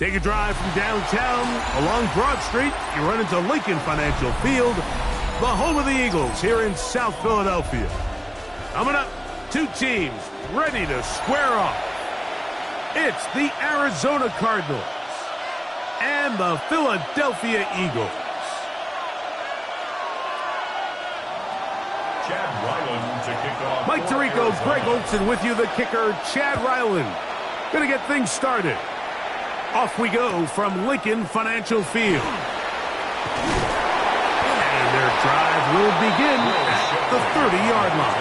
Take a drive from downtown along Broad Street. You run into Lincoln Financial Field, the home of the Eagles here in South Philadelphia. Coming up, two teams ready to square off. It's the Arizona Cardinals and the Philadelphia Eagles. Chad Ryland to kick off. Mike Tirico, Greg Olson with you, the kicker, Chad Ryland. Going to get things started. Off we go from Lincoln Financial Field. And their drive will begin at the 30-yard line.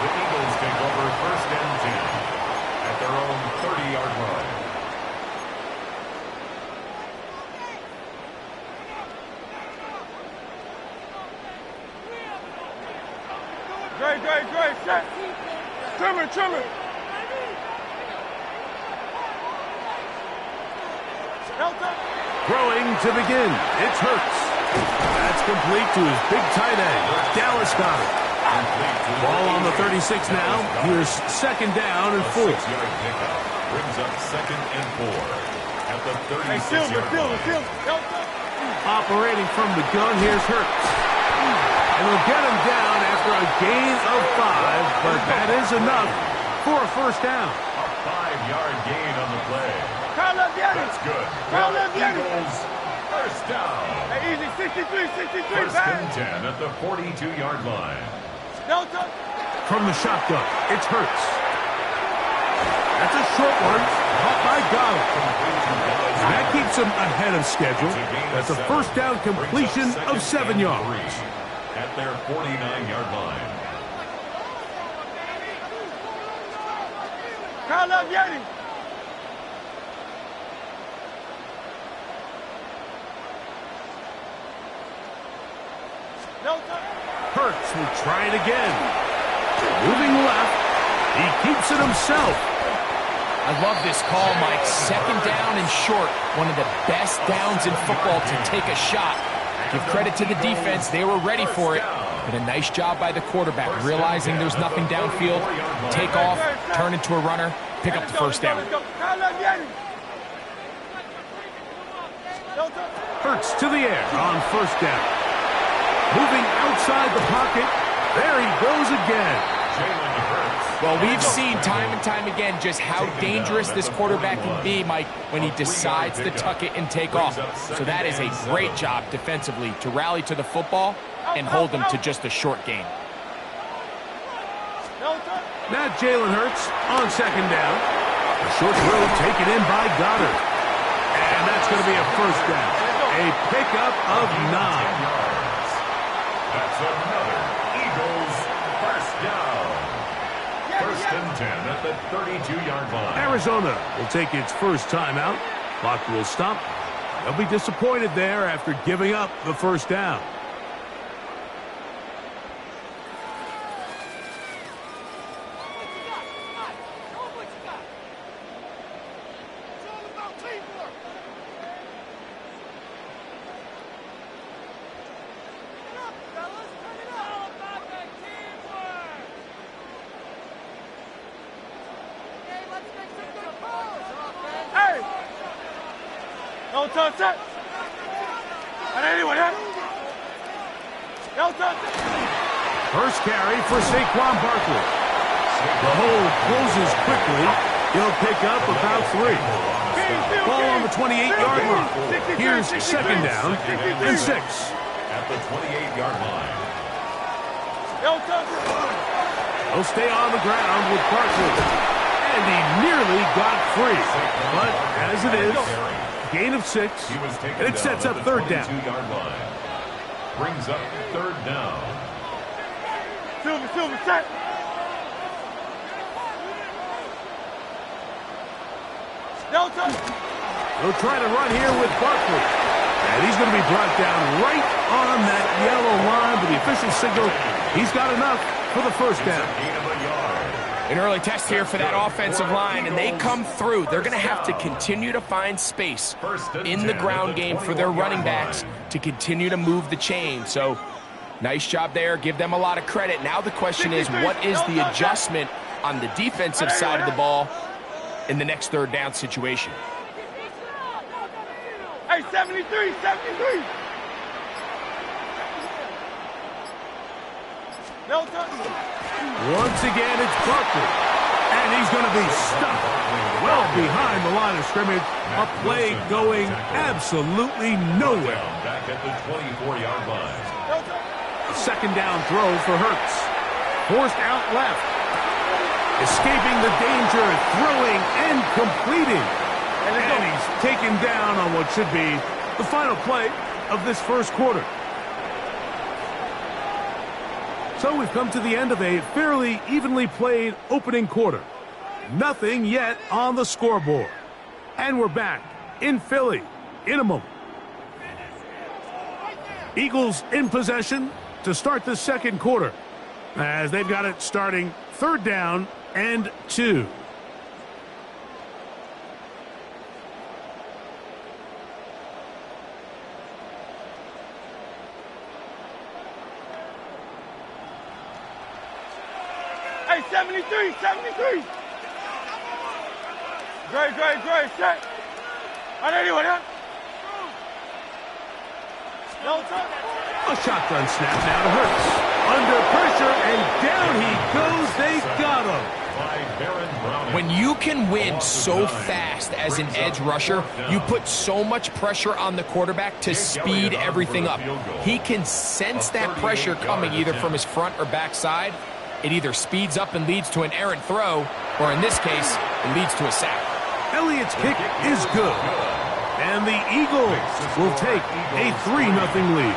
The Eagles take over first and 10 at their own 30-yard line. Great, set. Trimmer. Throwing to begin, it's Hurts. That's complete to his big tight end, Dallas Goedert. Ball on the 36 now. Here's second down and 4. 6-yard pickup brings up second and 4 at the 36-yard line. Operating from the gun, here's Hurts. And we'll get him down after a gain of 5, but that is enough for a first down. A 5-yard gain on the play. That's good. Eagles, first down. Easy, 63. First and 10 at the 42-yard line. From the shotgun, it's Hurts. That's a short one, caught by Goedert. That keeps him ahead of schedule. That's a first down completion of 7 yards. At their 49-yard line. Hurts will try it again. Moving left. He keeps it himself. I love this call, Mike. Second down and short. One of the best downs in football to take a shot. Give credit to the defense. They were ready for it. But a nice job by the quarterback, realizing there's nothing downfield. Take off, turn into a runner, pick up the first down. Hurts to the air on first down. Moving outside the pocket. There he goes again. Well, we've seen time and time again just how dangerous this quarterback can be, Mike, when he decides to tuck it and take off. So that is a great job defensively to rally to the football and hold them to just a short gain. Now Jalen Hurts on second down. A short throw taken in by Goedert. And that's going to be a first down. A pickup of 9. That's another Eagles first down. First and 10 at the 32-yard line. Arizona will take its first timeout. Clock will stop. They'll be disappointed there after giving up the first down. Don't touch it. And anyone hit? Don't touch it. First carry for Saquon Barkley. The hole closes quickly. He'll pick up about 3. Ball on the 28-yard line. Here's second down and 6. At the 28-yard line. Don't touch it. He'll stay on the ground with Barkley. And he nearly got free. But as it is, gain of 6, and it sets up third down. Brings up third down. Silver, set. Delta. They'll try to run here with Barkley. And he's going to be brought down right on that yellow line, but the official signal, he's got enough for the first down. An early test here for that offensive line, and they come through. They're going to have to continue to find space in the ground game for their running backs to continue to move the chain. So, nice job there. Give them a lot of credit. Now the question is, what is the adjustment on the defensive side of the ball in the next third down situation? Hey, 73, 73. No touch. Once again, it's Barkley. And he's going to be stuck well behind the line of scrimmage. A play going absolutely nowhere. Back at the 24-yard line. Second down throw for Hurts. Forced out left. Escaping the danger, throwing and completing. And he's taken down on what should be the final play of this first quarter. So we've come to the end of a fairly evenly played opening quarter. Nothing yet on the scoreboard. And we're back in Philly in a moment. Eagles in possession to start the second quarter, as they've got it starting 3rd down and 2. Hey, 73, 73. Great, set. On anyone, huh? No touch. A shotgun snap now to Hurts. Under pressure, and down he goes. They got him. When you can win so fast as an edge rusher, you put so much pressure on the quarterback to speed everything up. He can sense that pressure coming either from his front or back side. It either speeds up and leads to an errant throw, or in this case, it leads to a sack. Elliott's kick is good. And the Eagles will take a 3-0 lead.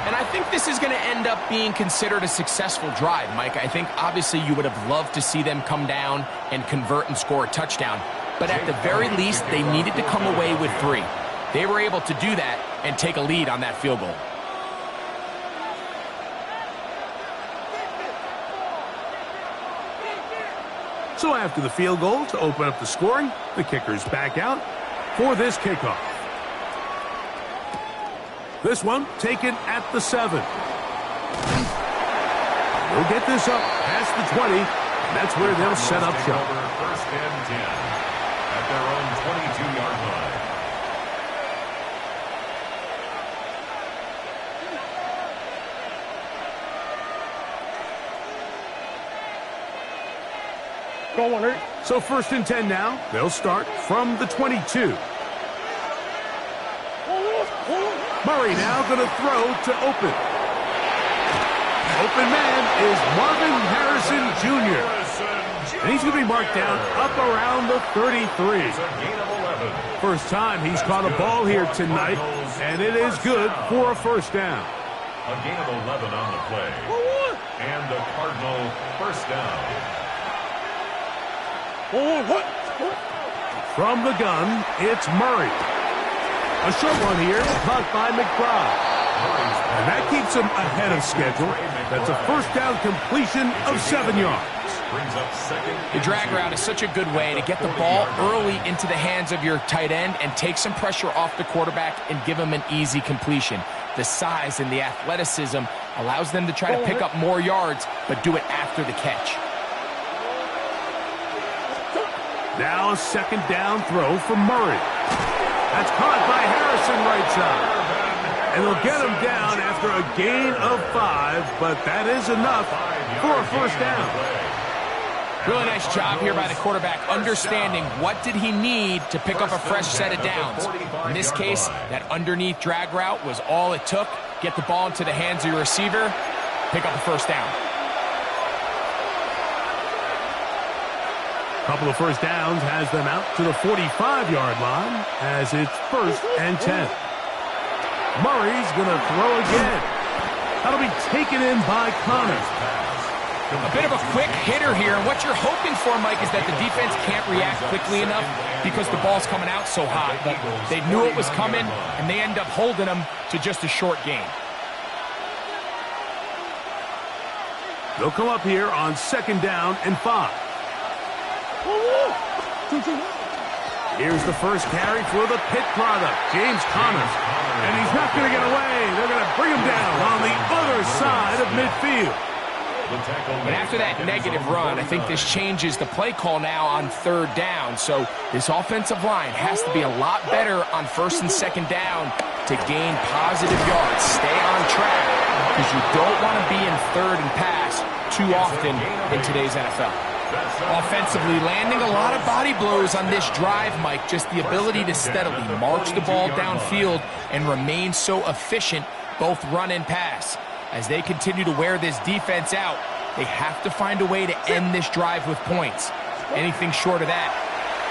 And I think this is going to end up being considered a successful drive, Mike. I think obviously you would have loved to see them come down and convert and score a touchdown. But at the very least, they needed to come away with 3. They were able to do that and take a lead on that field goal. So after the field goal to open up the scoring, the kicker's back out for this kickoff. This one taken at the 7. They'll get this up past the 20, and that's where they'll set up shop. 1st and 10 at their own 22-yard line. Go on, Hurt. So 1st and 10 now. They'll start from the 22. Murray now going to throw to open. Open man is Marvin Harrison Jr. And he's going to be marked down up around the 33. First time he's caught a ball here tonight, and it is good for a 1st down. A gain of 11 on the play. And the Cardinal 1st down. From the gun, it's Murray. A short one here, caught by McBride. And that keeps him ahead of schedule. That's a 1st down completion of 7 yards. The drag route is such a good way to get the ball early into the hands of your tight end and take some pressure off the quarterback and give him an easy completion. The size and the athleticism allows them to try to pick up more yards, but do it after the catch. Now a 2nd down throw from Murray. That's caught by Harrison right side. And they'll get him down after a gain of 5, but that is enough for a 1st down. Really nice job here by the quarterback, understanding what did he need to pick up a fresh set of downs. In this case, that underneath drag route was all it took. Get the ball into the hands of your receiver, pick up a 1st down. Couple of 1st downs has them out to the 45-yard line as it's 1st and 10. Murray's going to throw again. That'll be taken in by Connor. A bit of a quick hitter here, and what you're hoping for, Mike, is that the defense can't react quickly enough because the ball's coming out so hot. But they knew it was coming, and they end up holding them to just a short gain. They'll come up here on 2nd down and 5. Here's the first carry for the Pitt product, James Conner. And he's not going to get away. They're going to bring him down on the other side of midfield. And after that negative run, I think this changes the play call now on 3rd down. So this offensive line has to be a lot better on 1st and 2nd down to gain positive yards. Stay on track because you don't want to be in 3rd and pass too often in today's NFL. Offensively, landing a lot of body blows on this drive, Mike. Just the ability to steadily march the ball downfield and remain so efficient, both run and pass. As they continue to wear this defense out, they have to find a way to end this drive with points. Anything short of that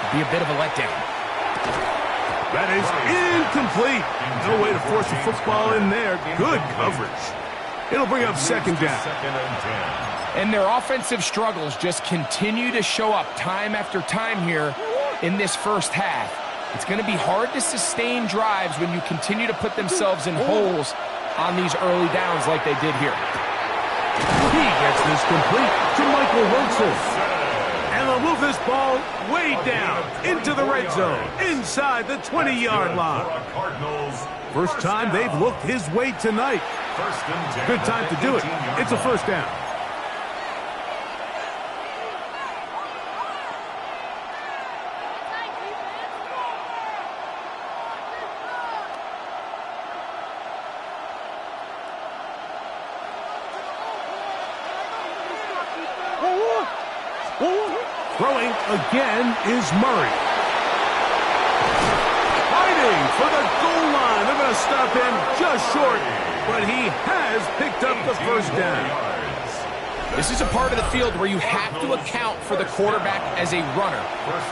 would be a bit of a letdown. That is incomplete. No way to force the football in there. Good coverage. It'll bring up 2nd down. And their offensive struggles just continue to show up time after time here in this first half. It's going to be hard to sustain drives when you continue to put themselves in holes on these early downs like they did here. He gets this complete to Michael Wilson. And they'll move this ball way down into the red zone, inside the 20-yard line. First time they've looked his way tonight. Good time to do it. It's a 1st down. Throwing again is Murray. Fighting for the goal line. They're going to stop him just short, but he has picked up the 1st down. This is a part of the field where you have to account for the quarterback as a runner.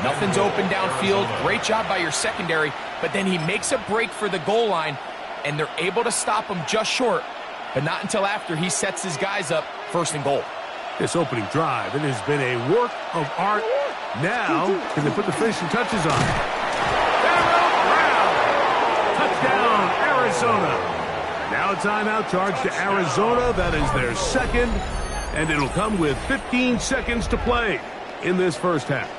Nothing's open downfield. Great job by your secondary, but then he makes a break for the goal line, and they're able to stop him just short, but not until after he sets his guys up 1st and goal. This opening drive, it has been a work of art. Now, can they put the finishing touches on? Touchdown, Arizona. Now a timeout charge to Arizona. That is their 2nd, and it'll come with 15 seconds to play in this first half.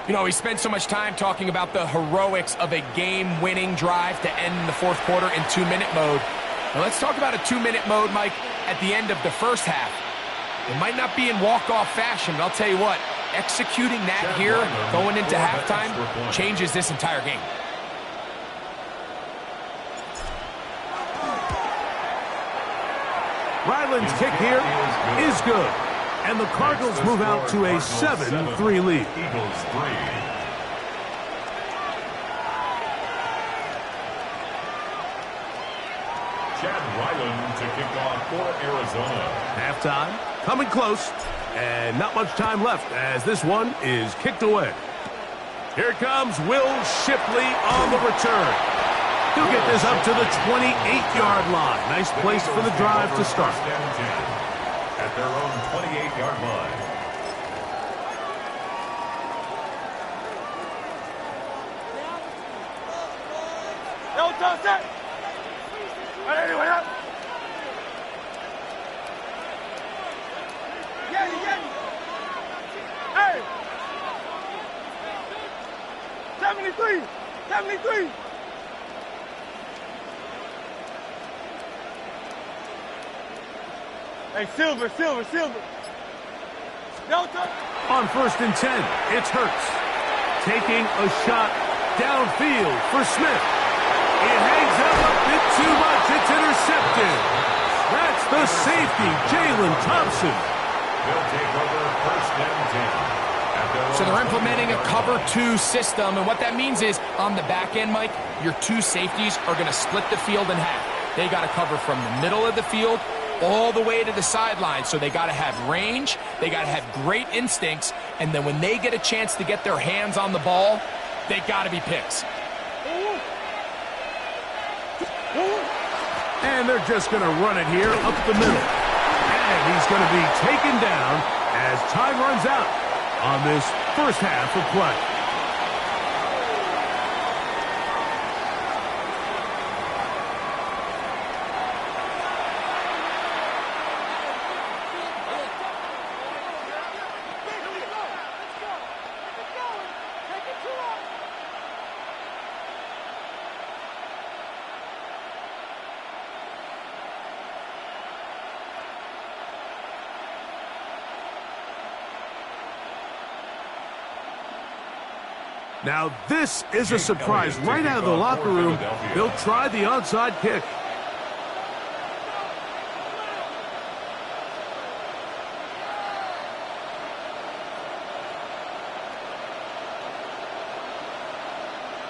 You know, we spent so much time talking about the heroics of a game-winning drive to end the 4th quarter in 2-minute mode. Now let's talk about a 2-minute mode, Mike, at the end of the first half. It might not be in walk-off fashion, but I'll tell you what, executing that here going into halftime changes this entire game. Ryland's kick here is good. And the Cardinals move out to a 7-3 lead. Eagles 3. To kick off for Arizona. Halftime, coming close, and not much time left as this one is kicked away. Here comes Will Shipley on the return. He'll get this up to the 28-yard line. Nice place for the drive to start. At their own 28-yard line. No, toss it! Anyway, up! Hey! 73! 73! Hey, Silver! Delta! On 1st and 10, it's Hurts. Taking a shot downfield for Smith. It hangs up a bit too much. It's intercepted. That's the safety, Jalen Thompson. They'll take over 1st and 10. So they're implementing a cover 2 system, and what that means is on the back end, Mike, your 2 safeties are going to split the field in half. They got to cover from the middle of the field all the way to the sideline. So they got to have range, they got to have great instincts, and then when they get a chance to get their hands on the ball, they got to be picks. And they're just going to run it here up the middle. And he's going to be taken down as time runs out on this first half of play. Now, this is a surprise. Right out of the locker room, they'll try the onside kick.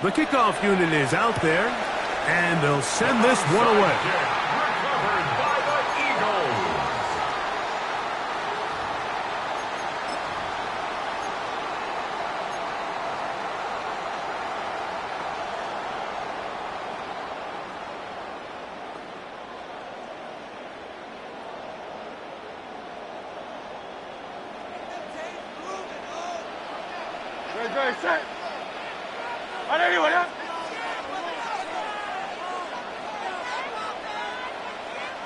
The kickoff unit is out there, and they'll send this one away. Recovered by the Eagles. Very set. On anyone, huh?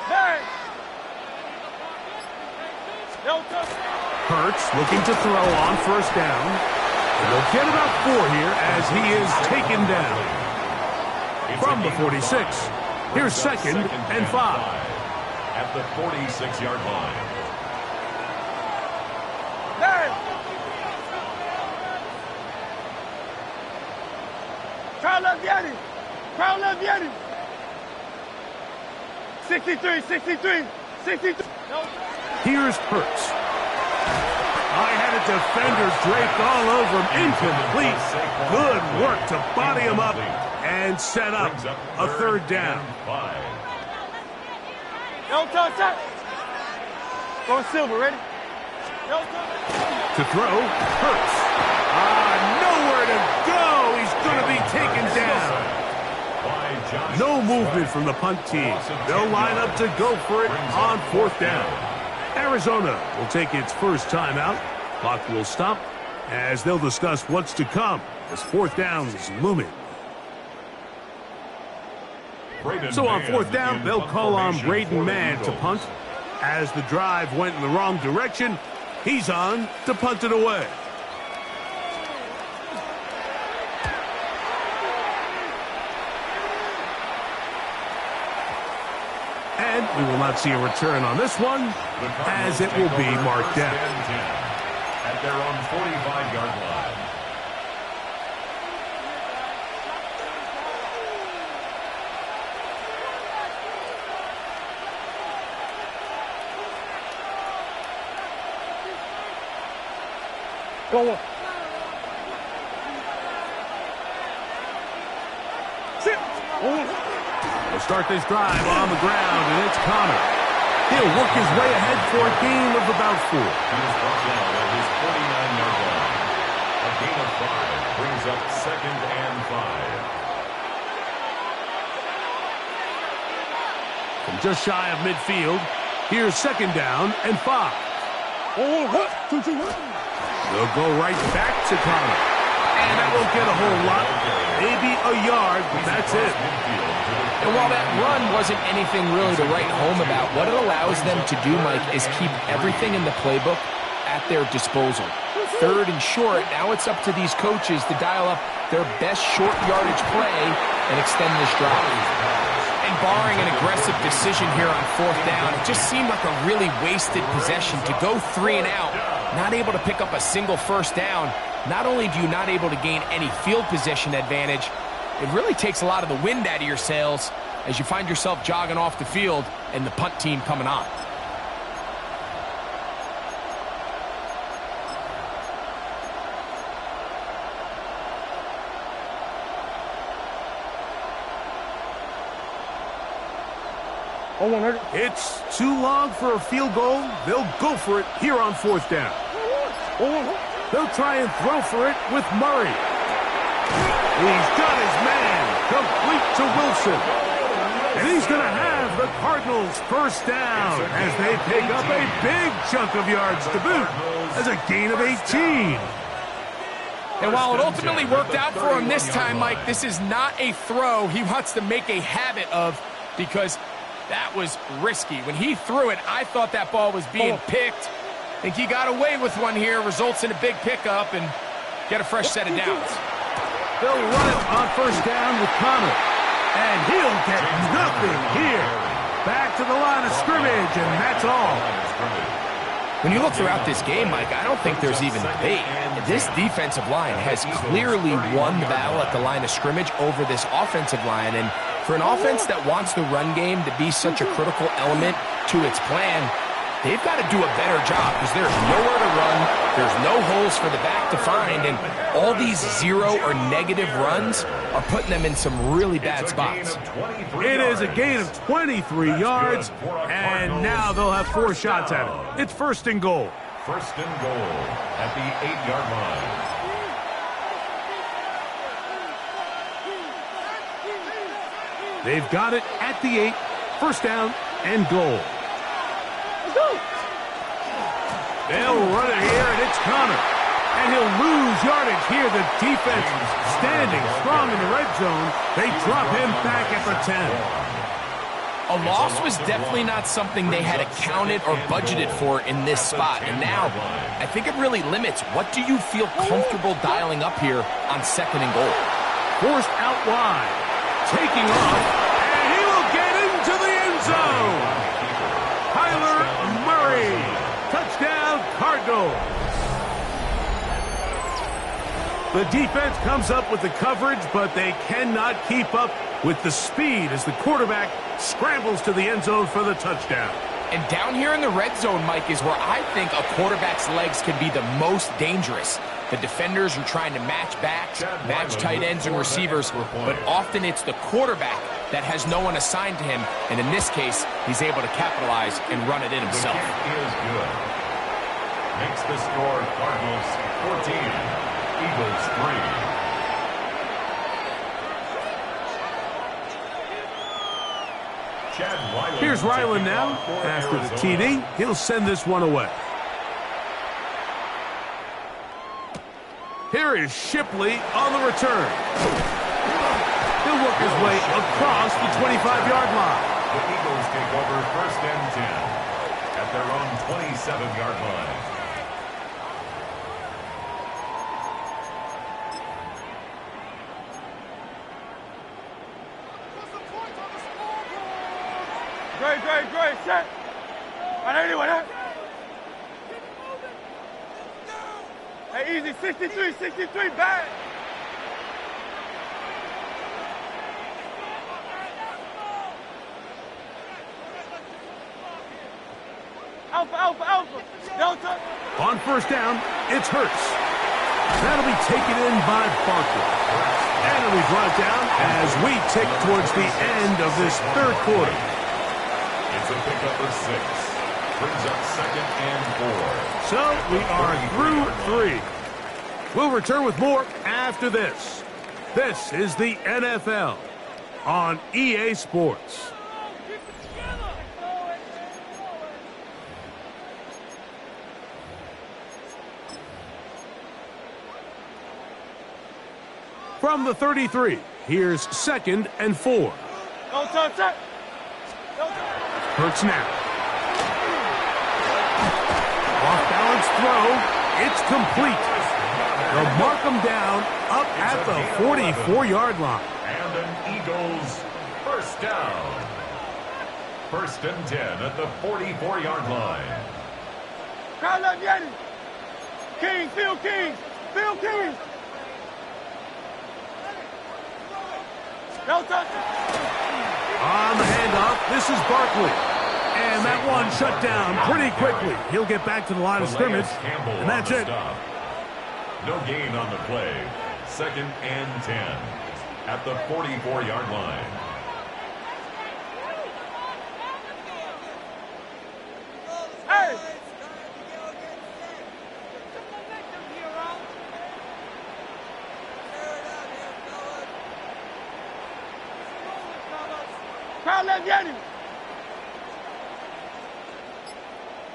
Hey! Hurts looking to throw on first down. And they'll get about 4 here as he is taken down. From the 46, here's second and 5. At the 46-yard line. Hey! Crowd love Yanni. Crowd love Yanni. 63, 63, 63. Here's Hurts. I had a defender draped all over him. Incomplete. Good work to body him up and set up a third down. Go Silver, ready? To throw, Hurts. Nowhere to go. He's going to be taken down. No movement from the punt team. They'll line up to go for it on fourth down. Arizona will take its first timeout. Clock will stop as they'll discuss what's to come as fourth down is looming. So on fourth down, they'll call on Braden Mann to punt. As the drive went in the wrong direction, he's on to punt it away. And we will not see a return on this one, as it will be marked down. At their own 45-yard line. Go on. Sit. We'll start this drive on the ground, and it's Connor. He'll work his way ahead for a gain of about 4. He is brought down at his 49-yard line. A gain of 5 brings up second and 5. From just shy of midfield, here's second down and 5. They'll go right back to Connor. And that won't get a whole lot. Maybe a yard, but that's it. And while that run wasn't anything really to write home about, what it allows them to do, Mike, is keep everything in the playbook at their disposal. Third and short, now it's up to these coaches to dial up their best short yardage play and extend this drive. And barring an aggressive decision here on fourth down, it just seemed like a really wasted possession to go 3 and out, not able to pick up a single first down. Not only do you not able to gain any field position advantage, it really takes a lot of the wind out of your sails as you find yourself jogging off the field and the punt team coming on. It's too long for a field goal. They'll go for it here on fourth down. They'll try and throw for it with Murray. He's got his man complete to Wilson. And he's going to have the Cardinals first down as they pick up a big chunk of yards to boot as a gain of 18. And while it ultimately worked out for him this time, Mike, this is not a throw he wants to make a habit of, because that was risky. When he threw it, I thought that ball was being picked. I think he got away with one here, results in a big pickup, and get a fresh set of downs. They'll run it on first down with Connor. And he'll get nothing here. Back to the line of scrimmage, and that's all. When you look throughout this game, Mike, I don't think there's even debate. This defensive line has clearly won the battle at the line of scrimmage over this offensive line. And for an offense that wants the run game to be such a critical element to its plan, they've got to do a better job because there's nowhere to run, there's no holes for the back to find, and all these zero or negative runs are putting them in some really bad spots. It is a gain of 23 yards, and now they'll have 4 shots at it. It's first and goal. First and goal at the 8-yard line. They've got it at the 8, first down and goal. They'll run it here, and it's Connor. And he'll lose yardage here. The defense standing strong in the red zone. They drop him back at the 10. A loss was definitely not something they had accounted or budgeted for in this spot. And now, I think it really limits what do you feel comfortable dialing up here on second and goal. Forced out wide. Taking off. And he will get into the end zone. Kyler Murray. Touchdown, Cardinals. The defense comes up with the coverage, but they cannot keep up with the speed as the quarterback scrambles to the end zone for the touchdown. And down here in the red zone, Mike, is where I think a quarterback's legs can be the most dangerous. The defenders are trying to match backs, match tight ends and receivers, but often it's the quarterback that has no one assigned to him, and in this case, he's able to capitalize and run it in himself. The kick is good. Makes the score Cardinals 14, Eagles 3. Here's Ryland now. After the TD, he'll send this one away. Here is Shipley on the return. He'll work his way across the 25-yard line. The Eagles take over first and 10 at their own 27-yard line. Great, set. Right, anyone, huh? Hey, easy, 63, bad. Alpha. Delta. On first down, it's Hurts. That'll be taken in by Barkley. And it'll be brought down as we tick towards the end of this third quarter. It's a pickup of 6. Brings up second and 4. So we are through 3. We'll return with more after this. This is the NFL on EA Sports. From the 33, here's second and 4. Hurts now. Off-balance throw. It's complete. They'll mark him down up at the 44-yard line. And an Eagles first down. First and 10 at the 44-yard line. Crowd left Yeti. King, Phil King. Delta. On the handoff, this is Barkley. And that one shut down pretty quickly. He'll get back to the line of scrimmage, and that's it. No gain on the play. Second and 10 at the 44-yard line. Hey! Crowd left Yeti.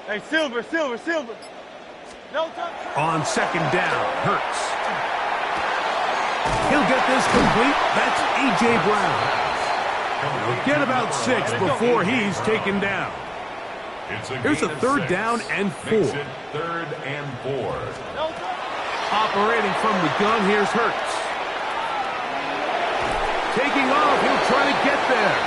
Hey, Silver. No touch. On second down, Hurts. He'll get this complete. That's A.J. Brown. He'll get about 6 before he's taken down. Here's a third down and 4. Third and 4. Operating from the gun, here's Hurts. Taking off, he'll try to get there.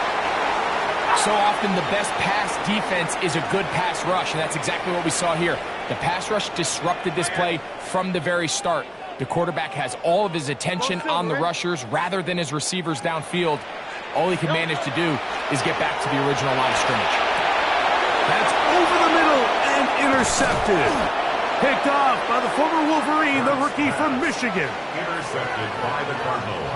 So often the best pass defense is a good pass rush, and that's exactly what we saw here. The pass rush disrupted this play from the very start. The quarterback has all of his attention on the rushers rather than his receivers downfield. All he can manage to do is get back to the original line of scrimmage. That's over the middle and intercepted. Picked off by the former Wolverine, the rookie from Michigan. Intercepted by the Cardinals.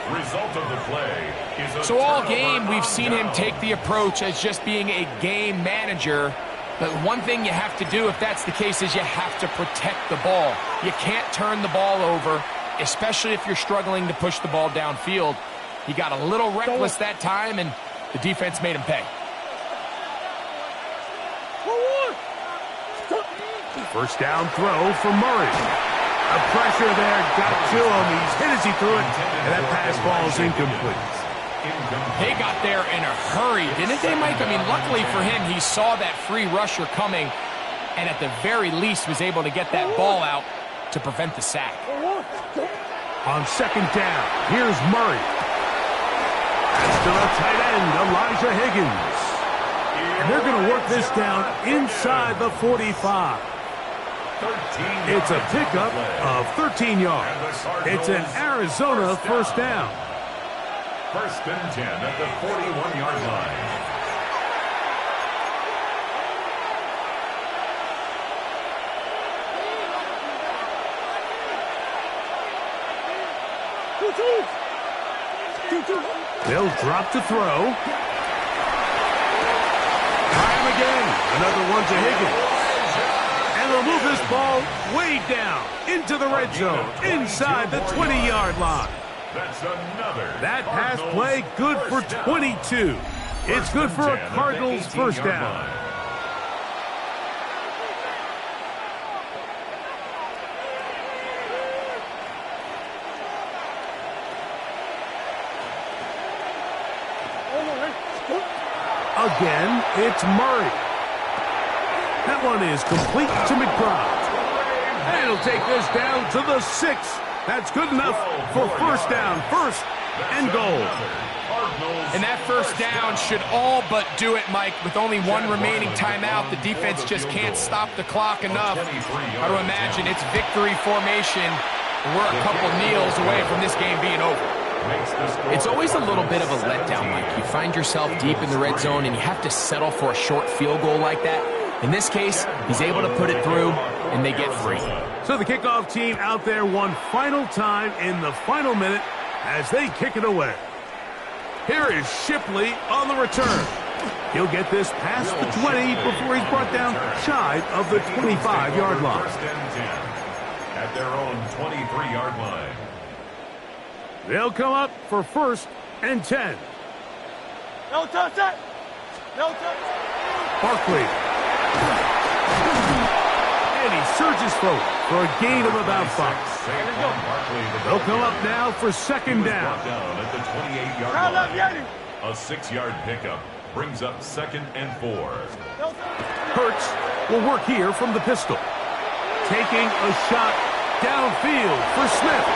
Result of the play is a So all game, we've seen him take the approach as just being a game manager. But one thing you have to do if that's the case is you have to protect the ball. You can't turn the ball over, especially if you're struggling to push the ball downfield. He got a little reckless that time, and the defense made him pay. First down throw for Murray. A pressure there got to him. He's hit as he threw it, and that pass falls incomplete. They got there in a hurry, didn't they, Mike? I mean, luckily for him, he saw that free rusher coming, and at the very least was able to get that ball out to prevent the sack. On second down, here's Murray. That's to the tight end, Elijah Higgins. And they're going to work this down inside the 45. It's a pickup of 13 yards. It's an Arizona first down. First and 10 at the 41-yard line. They'll drop to throw. Try him again. Another one to Higgins. And they'll move this ball way down into the red zone, inside the 20-yard line. That's another. That pass play good for 22. It's good for a Cardinals first down. Again, it's Murray. That one is complete to McBride. And he'll take this down to the 6. That's good enough for first down, first and goal. And that first down should all but do it, Mike. With only one remaining timeout, the defense just can't stop the clock enough. I would imagine it's victory formation. We're a couple kneels away from this game being over. It's always a little bit of a letdown, Mike. You find yourself deep in the red zone and you have to settle for a short field goal like that. In this case, he's able to put it through, and they get free. So the kickoff team out there one final time in the final minute as they kick it away. Here is Shipley on the return. He'll get this past the 20 before he's brought down shy of the 25-yard line. First and 10 at their own 23-yard line. They'll come up for first and 10. No touch that. No touch. Barkley. And he surges forward for a gain of about 5. They'll come up now for second down. At the 28-yard line. A 6-yard pickup brings up second and 4. Hurts will work here from the pistol. Taking a shot downfield for Smith.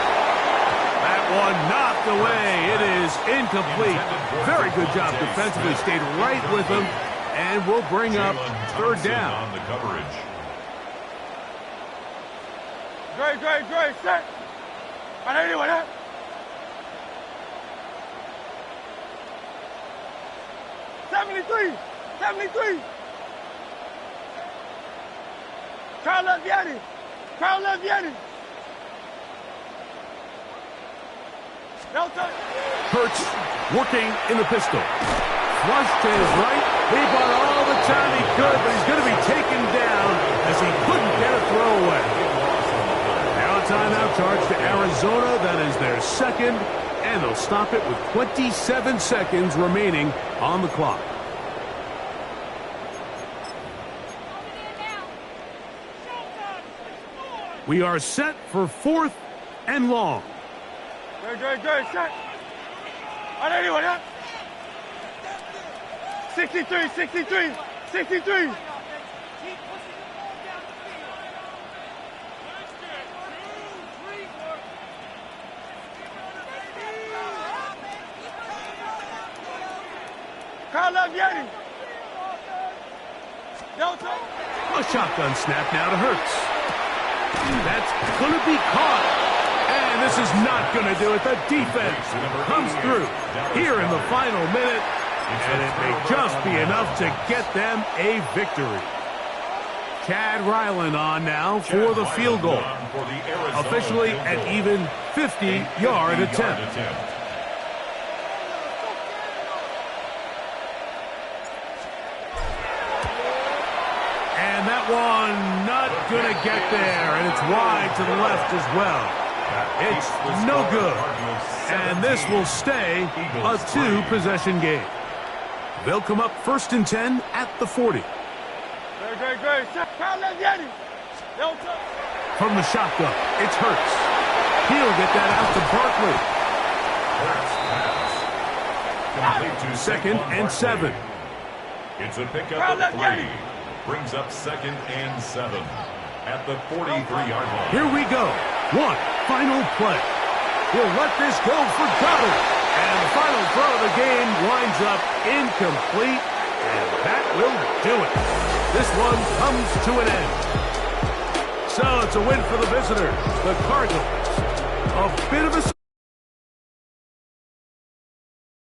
That one knocked away. It is incomplete. Very good job defensively. Stayed right with him. And we'll bring up third down. On the coverage. Great, set. I know anyone that. '73. Carl Leviani. No touch. Hurts working in the pistol. Flush to his right. He bought all the time he could, but he's going to be taken down as he couldn't get a throw away. Now a timeout charge to Arizona. That is their second, and they'll stop it with 27 seconds remaining on the clock. We are set for fourth and long. Great, set. I know anyone that. 63. Carl Leviani. A shotgun snap now to Hurts. That's going to be caught. And this is not going to do it. The defense comes through here in the final minute. And it may just be enough to get them a victory. Chad Ryland on now for the field goal. Officially an even 50-yard attempt. And that one not going to get there. And it's wide to the left as well. It's no good. And this will stay a two-possession game. They'll come up 1st and 10 at the 40. From the shotgun, it's Hurts. He'll get that out to Barkley. 2nd and 7. It's a pickup of 3. Brings up 2nd and 7 at the 43-yard line. Here we go. One final play. He'll let this go for Goddard. And the final throw of the game winds up incomplete. And that will do it. This one comes to an end. So it's a win for the visitors, the Cardinals. A bit of a